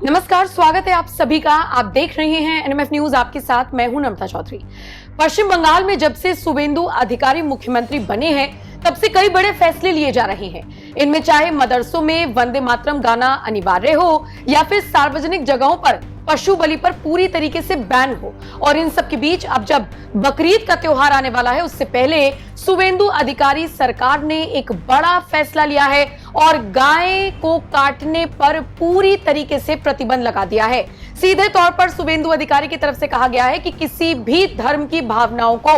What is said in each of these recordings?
नमस्कार, स्वागत है आप सभी का। आप देख रहे हैं एनएमएफ न्यूज, आपके साथ मैं हूं नम्रता चौधरी। पश्चिम बंगाल में जब से शुवेंदु अधिकारी मुख्यमंत्री बने हैं तब से कई बड़े फैसले लिए जा रहे हैं। इनमें चाहे मदरसों में वंदे मातरम गाना अनिवार्य हो या फिर सार्वजनिक जगहों पर पशु बलि पर पूरी तरीके से बैन हो। और इन सब के बीच अब जब बकरीद का त्योहार आने वाला है, उससे पहले शुवेंदु अधिकारी सरकार ने एक बड़ा फैसला लिया है और गाय को काटने पर पूरी तरीके से प्रतिबंध लगा दिया है। सीधे तौर पर शुवेंदु अधिकारी की तरफ से कहा गया है कि किसी भी धर्म की भावनाओं को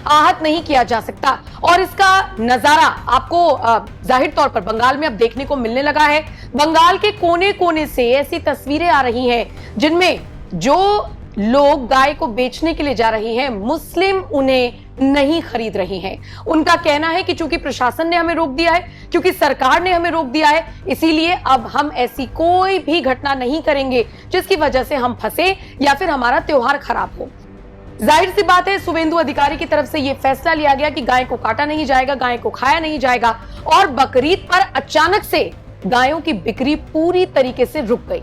आहत नहीं किया जा सकता। और इसका नजारा आपको जाहिर तौर पर बंगाल में अब देखने को मिलने लगा है। बंगाल के कोने कोने से ऐसी तस्वीरें आ रही हैं जिनमें जो लोग गाय को बेचने के लिए जा रहे हैं, मुस्लिम उन्हें नहीं खरीद रहे हैं। उनका कहना है कि चूंकि प्रशासन ने हमें रोक दिया है, क्योंकि सरकार ने हमें रोक दिया है, इसीलिए अब हम ऐसी कोई भी घटना नहीं करेंगे जिसकी वजह से हम फंसे या फिर हमारा त्योहार खराब हो। जाहिर सी बात है, शुवेंदु अधिकारी की तरफ से यह फैसला लिया गया कि गाय को काटा नहीं जाएगा, गाय को खाया नहीं जाएगा। और बकरीद पर अचानक से गायों की बिक्री पूरी तरीके से रुक गई।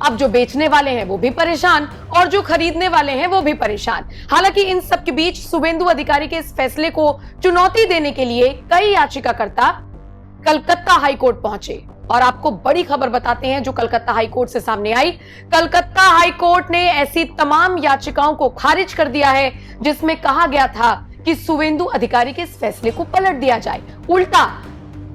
अब जो बेचने वाले हैं वो भी परेशान और जो खरीदने वाले हैं वो भी परेशान। हालांकि इन सब के बीच शुवेंदु अधिकारी के इस फैसले को चुनौती देने के लिए कई याचिकाकर्ता कलकत्ता हाईकोर्ट पहुंचे। और आपको बड़ी खबर बताते हैं जो कलकत्ता हाईकोर्ट से सामने आई। कलकत्ता हाईकोर्ट ने ऐसी तमाम याचिकाओं को खारिज कर दिया है जिसमें कहा गया था कि शुवेंदु अधिकारी के इस फैसले को पलट दिया जाए। उल्टा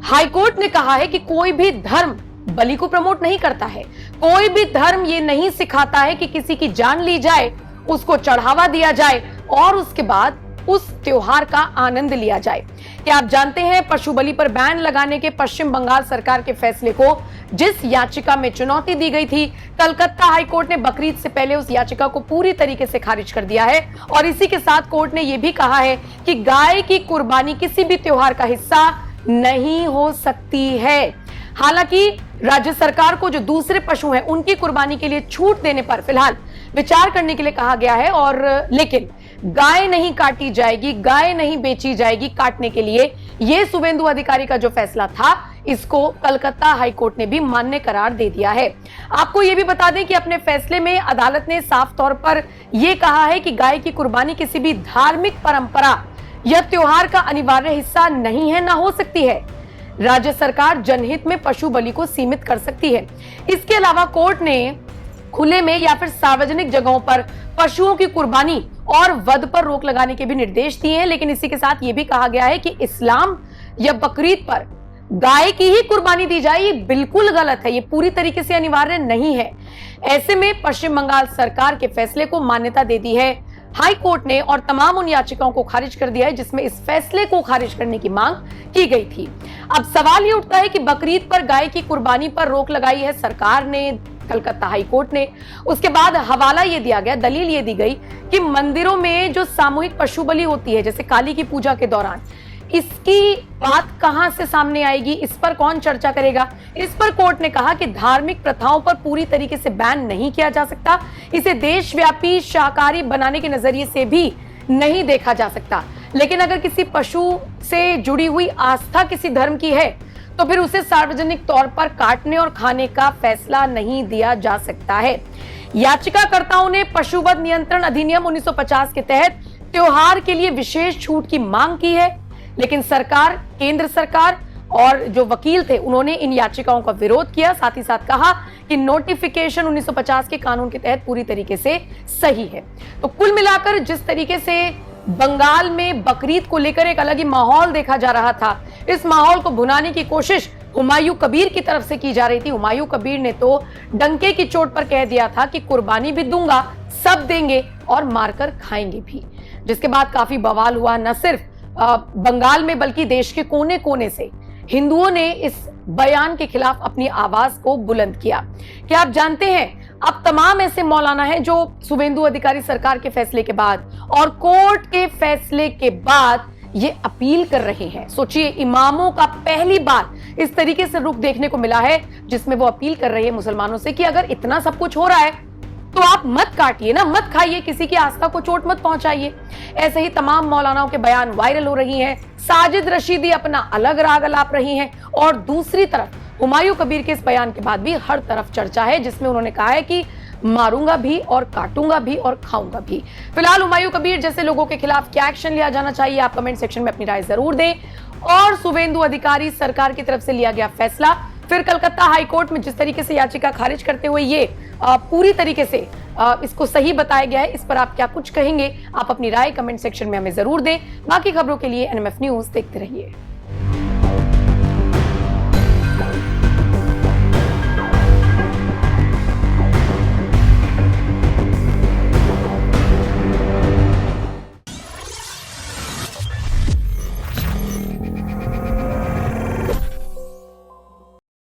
हाईकोर्ट ने कहा है कि कोई भी धर्म बलि को प्रमोट नहीं करता है, कोई भी धर्म ये नहीं सिखाता है कि किसी की जान ली जाए, उसको चढ़ावा दिया जाए और उसके बाद उस त्योहार का आनंद लिया जाए। क्या आप जानते हैं, पशु बलि पर बैन लगाने के पश्चिम बंगाल सरकार के फैसले को जिस याचिका में चुनौती दी गई थी, कलकत्ता हाईकोर्ट ने बकरीद से पहले उस याचिका को पूरी तरीके से खारिज कर दिया है। और इसी के साथ कोर्ट ने यह भी कहा है कि गाय की कुर्बानी किसी भी त्योहार का हिस्सा नहीं हो सकती है। हालांकि राज्य सरकार को जो दूसरे पशु हैं उनकी कुर्बानी के लिए छूट देने पर फिलहाल विचार करने के लिए कहा गया है। और लेकिन गाय नहीं काटी जाएगी, गाय नहीं बेची जाएगी काटने के लिए। यह शुवेंदु अधिकारी का जो फैसला था, इसको कलकत्ता हाईकोर्ट ने भी मान्य करार दे दिया है। आपको यह भी बता दें कि अपने फैसले में अदालत ने साफ तौर पर यह कहा है कि गाय की कुर्बानी किसी भी धार्मिक परंपरा या त्योहार का अनिवार्य हिस्सा नहीं है, ना हो सकती है। राज्य सरकार जनहित में पशु बलि को सीमित कर सकती है। इसके अलावा कोर्ट ने खुले में या फिर सार्वजनिक जगहों पर पशुओं की कुर्बानी और वध पर रोक लगाने के भी निर्देश दिए हैं। लेकिन इसी के साथ यह भी कहा गया है कि इस्लाम या बकरीद पर गाय की ही कुर्बानी दी जाए, ये बिल्कुल गलत है, ये पूरी तरीके से अनिवार्य नहीं है। ऐसे में पश्चिम बंगाल सरकार के फैसले को मान्यता दे दी है हाई कोर्ट ने और तमाम उन याचिकाओं को खारिज कर दिया है जिसमें इस फैसले को खारिज करने की मांग की गई थी। अब सवाल ये उठता है कि बकरीद पर गाय की कुर्बानी पर रोक लगाई है सरकार ने, कलकत्ता हाई कोर्ट ने। उसके बाद हवाला ये दिया गया, दलील ये दी गई कि मंदिरों में जो सामूहिक पशु बलि होती है, जैसे काली की पूजा के दौरान, इसकी बात कहां से सामने आएगी, इस पर कौन चर्चा करेगा। इस पर कोर्ट ने कहा कि धार्मिक प्रथाओं पर पूरी तरीके से बैन नहीं किया जा सकता, इसे देशव्यापी शाकाहारी बनाने के नजरिए से भी नहीं देखा जा सकता। लेकिन अगर किसी पशु से जुड़ी हुई आस्था किसी धर्म की है तो फिर उसे सार्वजनिक तौर पर काटने और खाने का फैसला नहीं दिया जा सकता है। याचिकाकर्ताओं ने पशुवध नियंत्रण अधिनियम 1950 के तहत त्योहार के लिए विशेष छूट की मांग की है, लेकिन सरकार, केंद्र सरकार और जो वकील थे उन्होंने इन याचिकाओं का विरोध किया। साथ ही साथ कहा कि नोटिफिकेशन 1950 के कानून के तहत पूरी तरीके से सही है। तो कुल मिलाकर जिस तरीके से बंगाल में बकरीद को लेकर एक अलग ही माहौल देखा जा रहा था, इस माहौल को भुनाने की कोशिश हुमायूं कबीर की तरफ से की जा रही थी। हुमायूं कबीर ने तो डंके की चोट पर कह दिया था कि कुर्बानी भी दूंगा, सब देंगे और मारकर खाएंगे भी, जिसके बाद काफी बवाल हुआ। न सिर्फ बंगाल में बल्कि देश के कोने कोने से हिंदुओं ने इस बयान के खिलाफ अपनी आवाज को बुलंद किया। क्या आप जानते हैं, अब तमाम ऐसे मौलाना हैं जो शुवेंदु अधिकारी सरकार के फैसले के बाद और कोर्ट के फैसले के बाद ये अपील कर रहे हैं। सोचिए, इमामों का पहली बार इस तरीके से रुख देखने को मिला है जिसमें वो अपील कर रहे हैं मुसलमानों से कि अगर इतना सब कुछ हो रहा है तो आप मत काटिए ना, मत खाइए, किसी की आस्था को चोट मत पहुंचाइए। ऐसे ही तमाम मौलानाओं के बयान वायरल हो रही हैं। साजिद रशीदी अपना अलग राग अलाप रही हैं और दूसरी तरफ हुमायूं कबीर के इस बयान के बाद भी हर तरफ चर्चा है, जिसमें उन्होंने कहा है कि मारूंगा भी और काटूंगा भी और खाऊंगा भी। फिलहाल हुमायूं कबीर जैसे लोगों के खिलाफ क्या एक्शन लिया जाना चाहिए, आप कमेंट सेक्शन में अपनी राय जरूर दें। और शुवेंदु अधिकारी सरकार की तरफ से लिया गया फैसला, फिर कलकत्ता हाईकोर्ट में जिस तरीके से याचिका खारिज करते हुए ये पूरी तरीके से इसको सही बताया गया है, इस पर आप क्या कुछ कहेंगे? आप अपनी राय कमेंट सेक्शन में हमें जरूर दें। बाकी खबरों के लिए एनएमएफ न्यूज देखते रहिए।